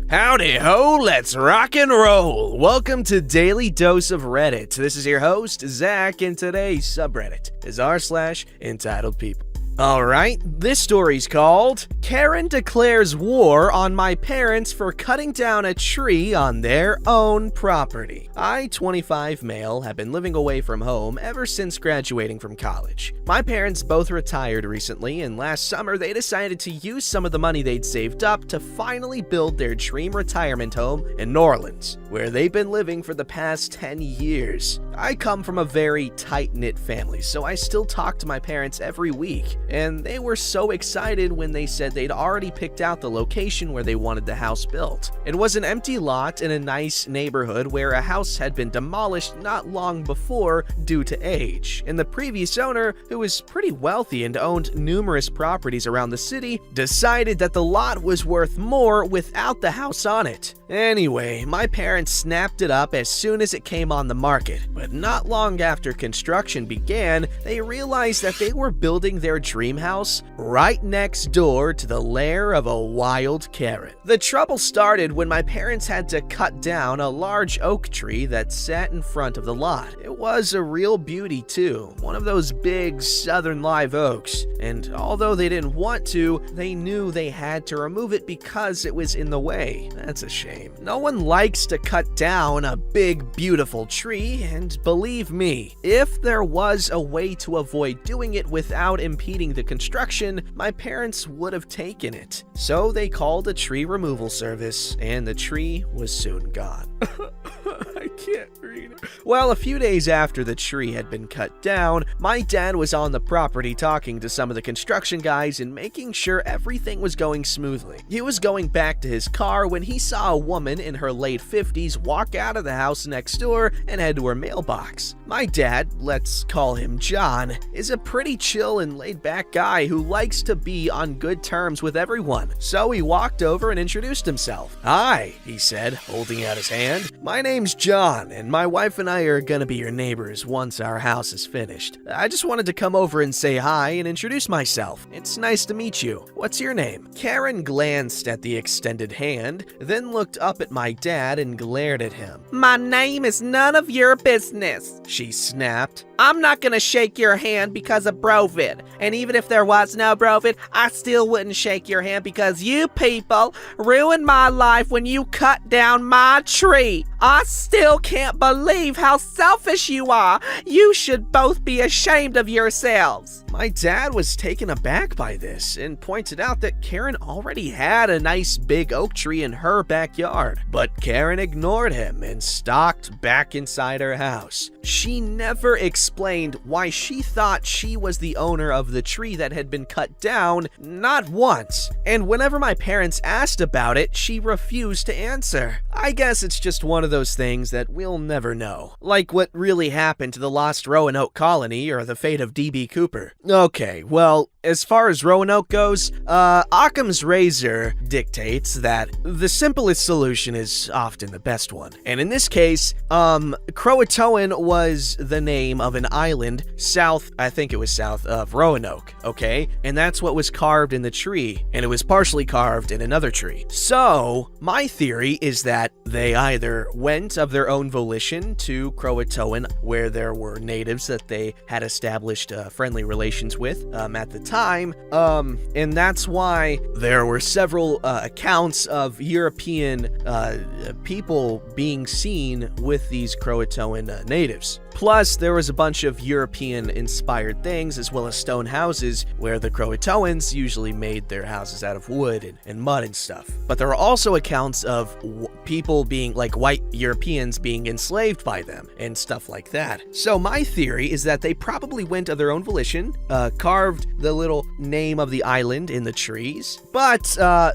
Howdy ho, let's rock and roll. Welcome to Daily Dose of Reddit. This is your host, Zach, and today's subreddit is r/EntitledPeople. Alright, this story's called Karen Declares War on My Parents for Cutting Down a Tree on Their Own Property. I, 25 male, have been living away from home ever since graduating from college. My parents both retired recently, and last summer they decided to use some of the money they'd saved up to finally build their dream retirement home in New Orleans, where they've been living for the past 10 years. I come from a very tight-knit family, so I still talk to my parents every week. And they were so excited when they said they'd already picked out the location where they wanted the house built. It was an empty lot in a nice neighborhood where a house had been demolished not long before due to age. And the previous owner, who was pretty wealthy and owned numerous properties around the city, decided that the lot was worth more without the house on it. Anyway, my parents snapped it up as soon as it came on the market, but not long after construction began, they realized that they were building their dream house right next door to the lair of a wild Karen. The trouble started when my parents had to cut down a large oak tree that sat in front of the lot. It was a real beauty too, one of those big southern live oaks, and although they didn't want to, they knew they had to remove it because it was in the way. That's a shame. No one likes to cut down a big, beautiful tree, and believe me, if there was a way to avoid doing it without impeding the construction, my parents would have taken it. So they called a tree removal service, and the tree was soon gone. I can't read it. Well, a few days after the tree had been cut down, my dad was on the property talking to some of the construction guys and making sure everything was going smoothly. He was going back to his car when he saw a woman in her late 50s walk out of the house next door and head to her mailbox. My dad, let's call him John, is a pretty chill and laid-back guy who likes to be on good terms with everyone. So he walked over and introduced himself. "Hi," he said, holding out his hand. "My name's John, and my wife and I are gonna be your neighbors once our house is finished. I just wanted to come over and say hi and introduce myself. It's nice to meet you. What's your name?" Karen glanced at the extended hand, then looked up at my dad and glared at him. "My name is none of your business," she snapped. "I'm not gonna shake your hand because of Brovid. And even if there was no Brovid, I still wouldn't shake your hand because you people ruined my life when you cut down my tree. I still can't believe how selfish you are. You should both be ashamed of yourselves." My dad was taken aback by this and pointed out that Karen already had a nice big oak tree in her backyard. But Karen ignored him and stalked back inside her house. She never explained why she thought she was the owner of the tree that had been cut down, not once. And whenever my parents asked about it, she refused to answer. I guess it's just one of those things that we'll never know. Like what really happened to the lost Roanoke colony or the fate of D.B. Cooper. Okay, well, as far as Roanoke goes, Occam's razor dictates that the simplest solution is often the best one. And in this case, Croatoan was the name of an island south of Roanoke, okay? And that's what was carved in the tree, and it was partially carved in another tree. So, my theory is that they either went of their own volition to Croatoan, where there were natives that they had established friendly relations with at the time, and that's why there were several accounts of European people being seen with these Croatoan natives. Plus, there was a bunch of European-inspired things, as well as stone houses, where the Croatoans usually made their houses out of wood and mud and stuff. But there are also accounts of people being, like white Europeans, being enslaved by them, and stuff like that. So my theory is that they probably went of their own volition, carved the little name of the island in the trees, but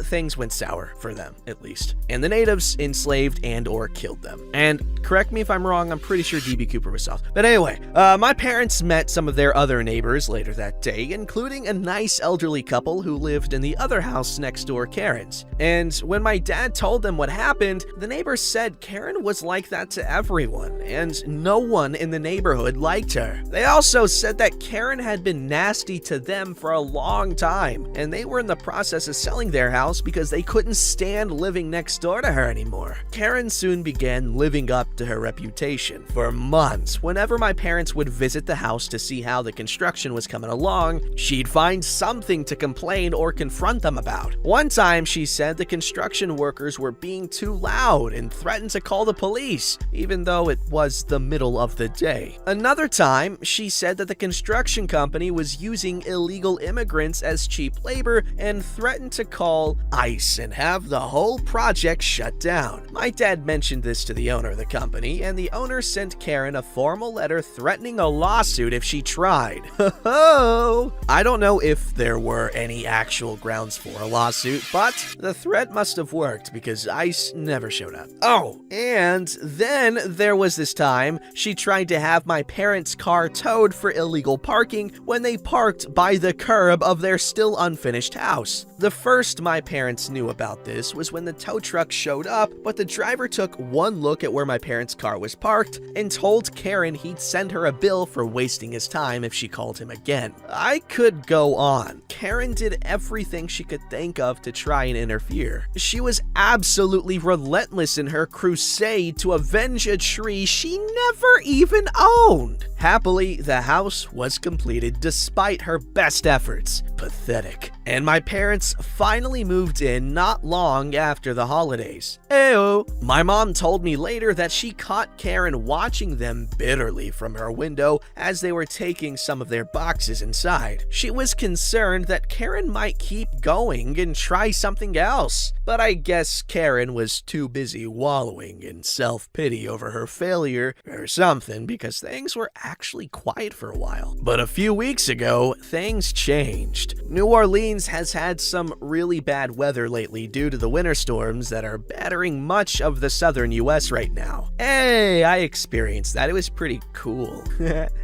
things went sour for them, at least. And the natives enslaved and or killed them. And correct me if I'm wrong, I'm pretty sure D.B. Cooper was themselves. But anyway, my parents met some of their other neighbors later that day, including a nice elderly couple who lived in the other house next door, Karen's. And when my dad told them what happened, the neighbors said Karen was like that to everyone, and no one in the neighborhood liked her. They also said that Karen had been nasty to them for a long time, and they were in the process of selling their house because they couldn't stand living next door to her anymore. Karen soon began living up to her reputation. For months, whenever my parents would visit the house to see how the construction was coming along, she'd find something to complain or confront them about. One time, she said the construction workers were being too loud and threatened to call the police, even though it was the middle of the day. Another time, she said that the construction company was using illegal immigrants as cheap labor and threatened to call ICE and have the whole project shut down. My dad mentioned this to the owner of the company, and the owner sent Karen a formal letter threatening a lawsuit if she tried. I don't know if there were any actual grounds for a lawsuit, but the threat must have worked because ICE never showed up. Oh, and then there was this time she tried to have my parents' car towed for illegal parking when they parked by the curb of their still unfinished house. The first my parents knew about this was when the tow truck showed up, but the driver took one look at where my parents' car was parked and told Karen he'd send her a bill for wasting his time if she called him again. I could go on. Karen did everything she could think of to try and interfere. She was absolutely relentless in her crusade to avenge a tree she never even owned. Happily, the house was completed despite her best efforts. Pathetic. And my parents finally moved in not long after the holidays. Ew. My mom told me later that she caught Karen watching them bitterly from her window as they were taking some of their boxes inside. She was concerned that Karen might keep going and try something else. But I guess Karen was too busy wallowing in self-pity over her failure or something, because things were actually quiet for a while. But a few weeks ago, things changed. New Orleans has had some really bad weather lately due to the winter storms that are battering much of the southern US right now. Hey, I experienced that. It was pretty cool.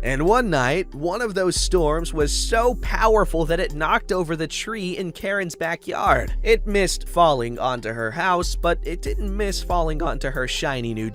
And one night, one of those storms was so powerful that it knocked over the tree in Karen's backyard. It missed falling onto her house, but it didn't miss falling onto her shiny new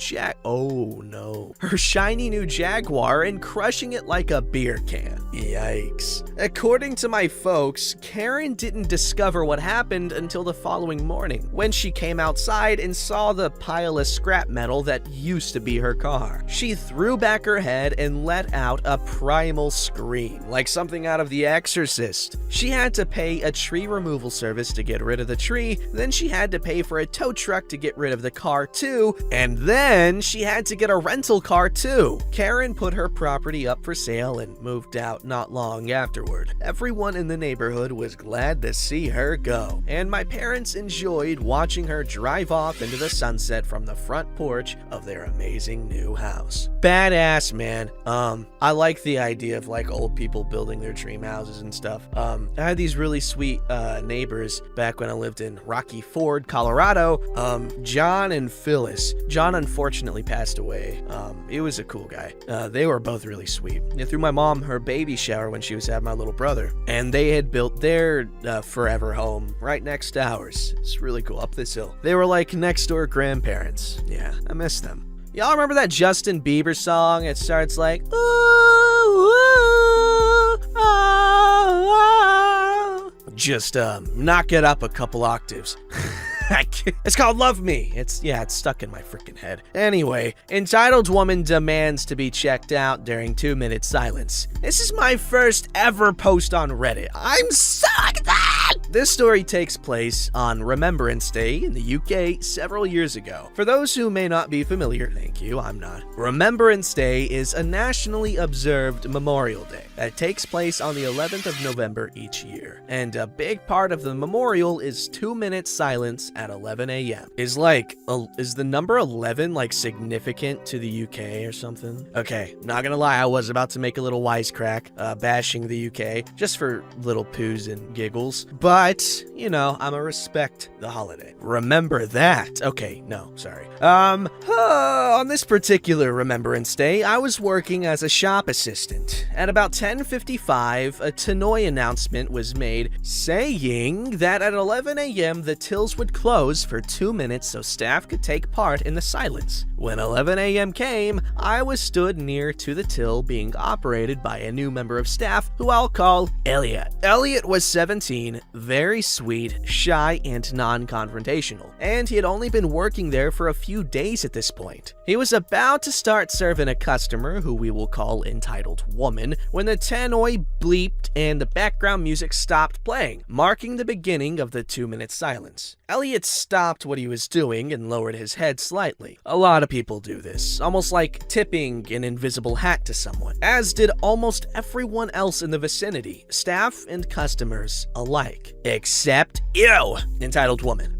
her shiny new Jaguar and crushing it like a beer can. Yikes. According to my folks, Karen didn't discover what happened until the following morning, when she came outside and saw the pile of scrap metal that used to be her car. She threw back her head and let out a primal scream, like something out of The Exorcist. She had to pay a tree removal service to get rid of the tree, then she had to pay for a tow truck to get rid of the car too, and then she had to get a rental car too. Karen put her property up for sale and moved out not long afterward. Everyone in the neighborhood was glad to see her go, and my parents enjoyed watching her drive off into the sunset from the front porch of their amazing new house. Badass, man. I like the idea of like old people building their dream houses and stuff. I had these really sweet neighbors back when I lived in Rocky Ford, Colorado. John and Phyllis. John unfortunately passed away. He was a cool guy. They were both really sweet. They threw my mom her baby shower when she was having my little brother, and they had built their forever home right next to ours. It's really cool, up this hill. They were like next door grandparents. Yeah, I miss them. Y'all remember that Justin Bieber song? It starts like, ooh, ooh, oh, oh. Just knock it up a couple octaves. It's called Love Me. It's stuck in my freaking head. Anyway, entitled woman demands to be checked out during 2-minute silence. This is my first ever post on Reddit. I'm so excited! This story takes place on Remembrance Day in the UK several years ago. For those who may not be familiar, thank you, I'm not. Remembrance Day is a nationally observed Memorial Day that takes place on the 11th of November each year. And a big part of the memorial is 2-minute silence at 11 a.m. Is the number 11 like significant to the UK or something? Okay, not gonna lie, I was about to make a little wisecrack bashing the UK just for little poos and giggles, but but, I'ma respect the holiday. Remember that. Okay, no, sorry. On this particular Remembrance Day, I was working as a shop assistant. At about 10:55, a tannoy announcement was made saying that at 11 a.m. the tills would close for 2 minutes so staff could take part in the silence. When 11 a.m. came, I was stood near to the till being operated by a new member of staff who I'll call Elliot. Elliot was 17, very sweet, shy, and non-confrontational, and he had only been working there for a few days at this point. He was about to start serving a customer who we will call Entitled Woman when the tannoy bleeped and the background music stopped playing, marking the beginning of the 2-minute silence. Elliot stopped what he was doing and lowered his head slightly. A lot of people do this, almost like tipping an invisible hat to someone, as did almost everyone else in the vicinity, staff and customers alike. Except you, Entitled Woman.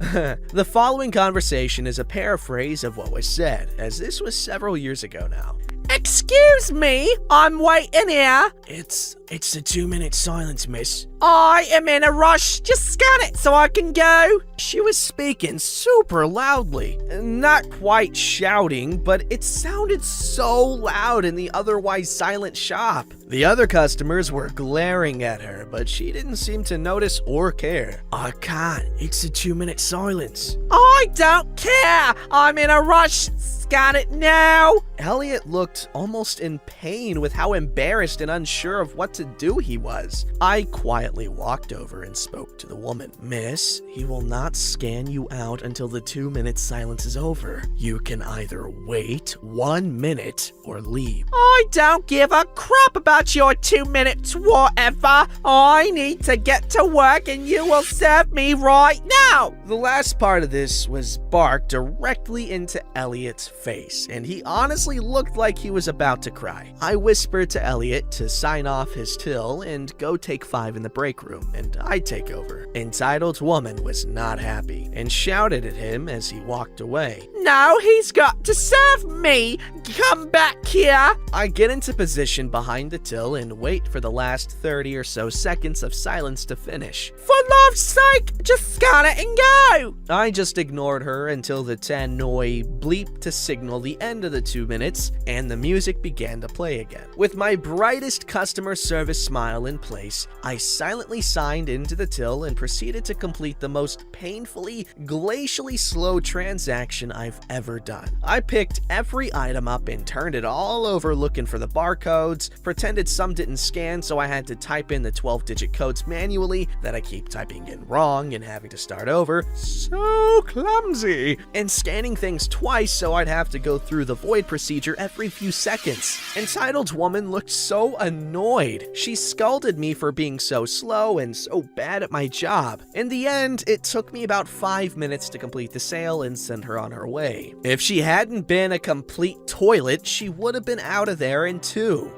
The following conversation is a paraphrase of what was said, as this was several years ago now. Excuse me, I'm waiting here. It's a 2-minute silence, miss. I am in a rush. Just scan it so I can go. She was speaking super loudly. Not quite shouting, but it sounded so loud in the otherwise silent shop. The other customers were glaring at her, but she didn't seem to notice or care. I can't. It's a 2-minute silence. I don't care. I'm in a rush. Scan it now. Elliot looked almost in pain with how embarrassed and unsure of what to do he was. I quietly walked over and spoke to the woman. Miss, he will not scan you out until the 2-minute silence is over. You can either wait 1 minute or leave. I don't give a crap about your 2 minutes, whatever. I need to get to work and you will serve me right now. The last part of this was barked directly into Elliot's face, and he honestly looked like he was about to cry. I whispered to Elliot to sign off his till and go take 5 in the break room, and I'd take over. Entitled Woman was not happy and shouted at him as he walked away. No, he's got to serve me. Come back here. I get into position behind the till and wait for the last 30 or so seconds of silence to finish. For love's sake, just scan it and go. I just ignored her until the tannoy bleeped to signal the end of the 2 minutes and the music began to play again. With my brightest customer service smile in place, I silently signed into the till and proceeded to complete the most painfully, glacially slow transaction I've ever done. I picked every item up and turned it all over looking for the barcodes, pretended some didn't scan so I had to type in the 12-digit codes manually that I keep typing in wrong and having to start over. So clumsy. And scanning things twice so I'd have to go through the void procedure every few seconds. Entitled Woman looked so annoyed. She scolded me for being so slow and so bad at my job. In the end, it took me about 5 minutes to complete the sale and send her on her way. If she hadn't been a complete toilet, she would have been out of there in 2.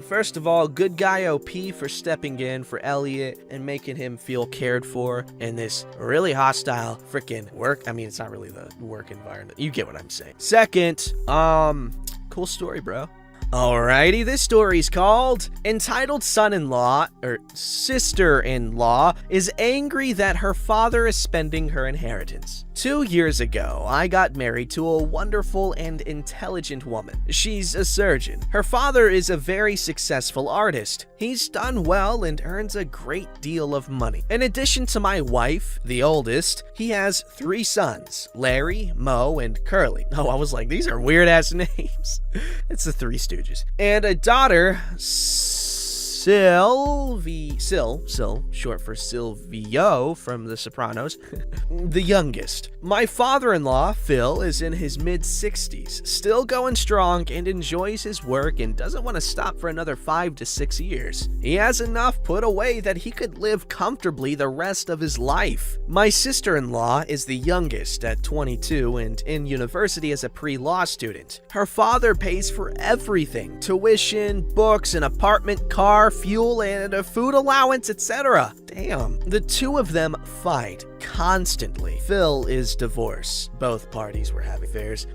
First of all, good guy OP for stepping in for Elliot and making him feel cared for in this really hostile freaking work. I mean, it's not really the work environment. You get what I'm saying. Second, cool story, bro. Alrighty, this story's called Entitled Son-in-Law, or Sister-in-Law, is angry that her father is spending her inheritance. 2 years ago, I got married to a wonderful and intelligent woman. She's a surgeon. Her father is a very successful artist. He's done well and earns a great deal of money. In addition to my wife, the oldest, he has 3 sons, Larry, Mo, and Curly. Oh, I was like, these are weird-ass names. It's the Three Stooges. And a daughter, Sil, short for Silvio from The Sopranos, the youngest. My father-in-law, Phil, is in his mid-60s, still going strong and enjoys his work and doesn't want to stop for another 5 to 6 years. He has enough put away that he could live comfortably the rest of his life. My sister-in-law is the youngest at 22 and in university as a pre-law student. Her father pays for everything: tuition, books, an apartment, car, fuel, and a food allowance, etc. Damn. The two of them fight constantly. Phil is divorced. Both parties were having affairs.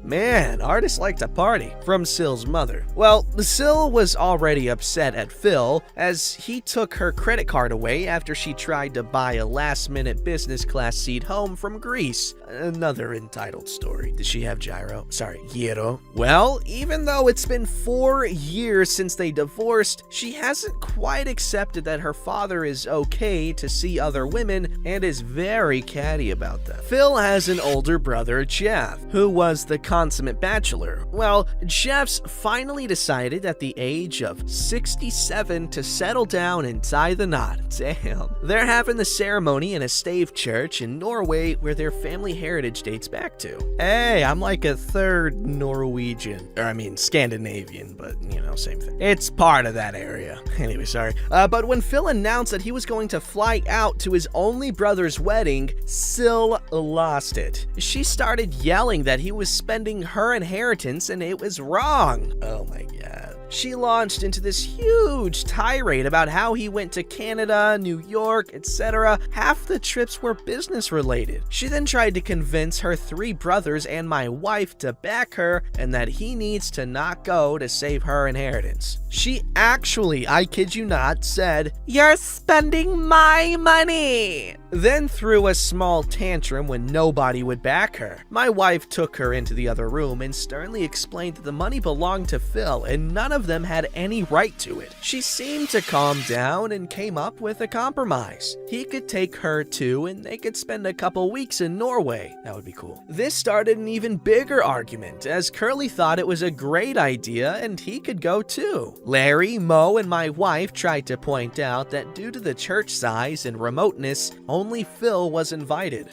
Man, artists like to party. From Syl's mother. Well, Syl was already upset at Phil as he took her credit card away after she tried to buy a last-minute business class seat home from Greece. Another entitled story. Does she have gyro? Sorry, gyro. Well, even though it's been 4 years since they divorced, she hasn't quite accepted that her father is okay to see other women and is very catty about them. Phil has an older brother, Jeff, who was the consummate bachelor. Well, Jeff's finally decided at the age of 67 to settle down and tie the knot. Damn. They're having the ceremony in a stave church in Norway where their family heritage dates back to. Hey, I'm like a third Norwegian. Or I mean Scandinavian, but you know, same thing. It's part of that area. Anyway, sorry. But when Phil announced that he was going to fly out to his only brother's wedding, Syl lost it. She started yelling that he was spending her inheritance and it was wrong. Oh my god. She launched into this huge tirade about how he went to Canada, New York, etc. Half the trips were business related. She then tried to convince her 3 brothers and my wife to back her and that he needs to not go to save her inheritance. She actually, I kid you not, said, "You're spending my money!" Then threw a small tantrum when nobody would back her. My wife took her into the other room and sternly explained that the money belonged to Phil and none of them had any right to it. She seemed to calm down and came up with a compromise. He could take her too and they could spend a couple weeks in Norway. That would be cool. This started an even bigger argument as Curly thought it was a great idea and he could go too. Larry, Mo, and my wife tried to point out that due to the church size and remoteness, only Phil was invited.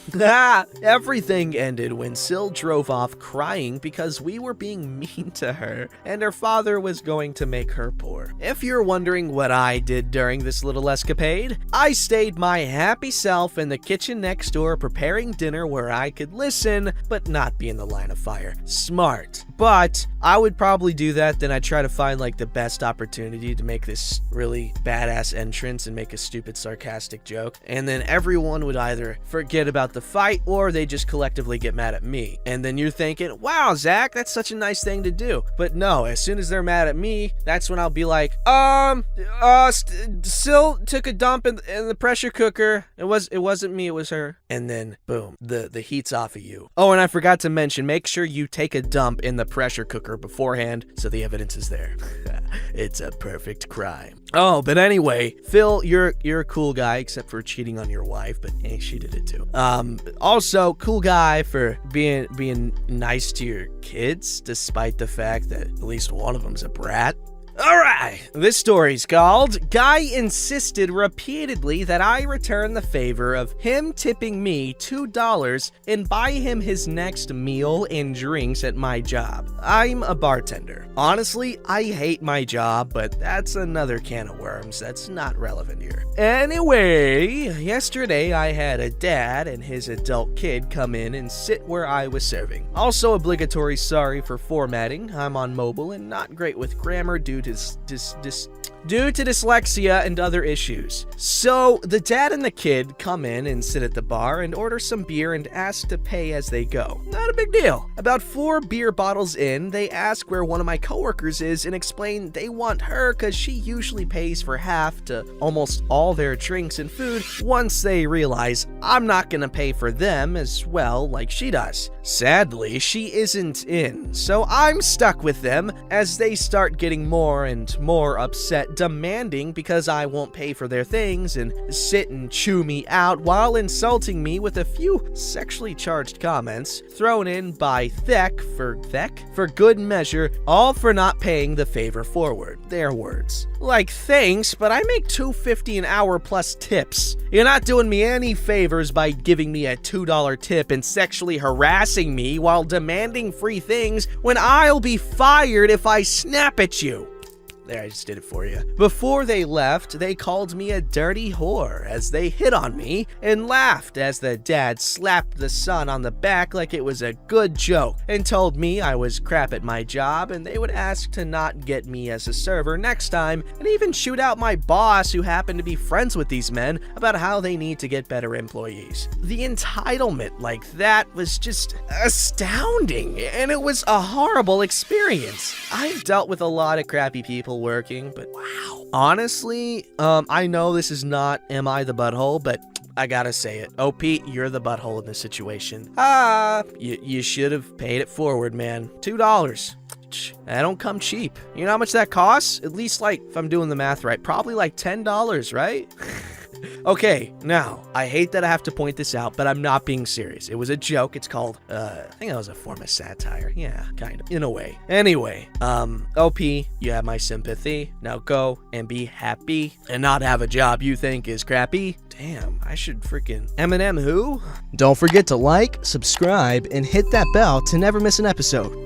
Everything ended when Syl drove off crying because we were being mean to her and her father was going to make her poor. If you're wondering what I did during this little escapade, I stayed my happy self in the kitchen next door preparing dinner where I could listen but not be in the line of fire. Smart. But I would probably do that, then I'd try to find like the best opportunity to make this really badass entrance and make a stupid sarcastic joke, and then everyone would either forget about the fight or they just collectively get mad at me. And then you're thinking, wow, Zach, that's such a nice thing to do. But no, as soon as they're mad at me, that's when I'll be like, Syl took a dump in the pressure cooker. It wasn't me, it was her. And then boom, the heat's off of you. Oh, and I forgot to mention, make sure you take a dump in the pressure cooker beforehand so the evidence is there. It's a perfect crime. Oh, but anyway, Phil, you're a cool guy, except for cheating on your wife, but hey, she did it too. Also, cool guy for being nice to your kids, despite the fact that at least one of them's a brat. Alright, this story's called Guy Insisted Repeatedly That I Return the Favor of Him Tipping Me $2 and Buy Him His Next Meal and Drinks at My Job. I'm a bartender. Honestly, I hate my job, but that's another can of worms that's not relevant here. Anyway, yesterday I had a dad and his adult kid come in and sit where I was serving. Also obligatory sorry for formatting. I'm on mobile and not great with grammar due to dyslexia and other issues. So the dad and the kid come in and sit at the bar and order some beer and ask to pay as they go. Not a big deal. About 4 beer bottles in, they ask where one of my coworkers is and explain they want her because she usually pays for half to almost all their drinks and food once they realize I'm not gonna pay for them as well like she does. Sadly, she isn't in, so I'm stuck with them as they start getting more and more upset, demanding because I won't pay for their things and sit and chew me out while insulting me with a few sexually charged comments thrown in by Thek for good measure, all for not paying the favor forward. Their words. Like, thanks, but I make $2.50 an hour plus tips. You're not doing me any favors by giving me a $2 tip and sexually harassing me while demanding free things when I'll be fired if I snap at you. There, I just did it for you. Before they left, they called me a dirty whore as they hit on me and laughed as the dad slapped the son on the back like it was a good joke and told me I was crap at my job and they would ask to not get me as a server next time and even shoot out my boss who happened to be friends with these men about how they need to get better employees. The entitlement like that was just astounding, and it was a horrible experience. I've dealt with a lot of crappy people working, but wow. Honestly, I know this is not Am I the Butthole, but I gotta say it. OP, you're the butthole in this situation. You should have paid it forward, man. $2. That don't come cheap. You know how much that costs? At least, like, if I'm doing the math right, probably like $10, right? Okay, now, I hate that I have to point this out, but I'm not being serious. It was a joke. It's called, I think that was a form of satire. Yeah, kind of, in a way. Anyway, OP, you have my sympathy. Now go and be happy and not have a job you think is crappy. Damn, I should freaking Eminem who? Don't forget to like, subscribe, and hit that bell to never miss an episode.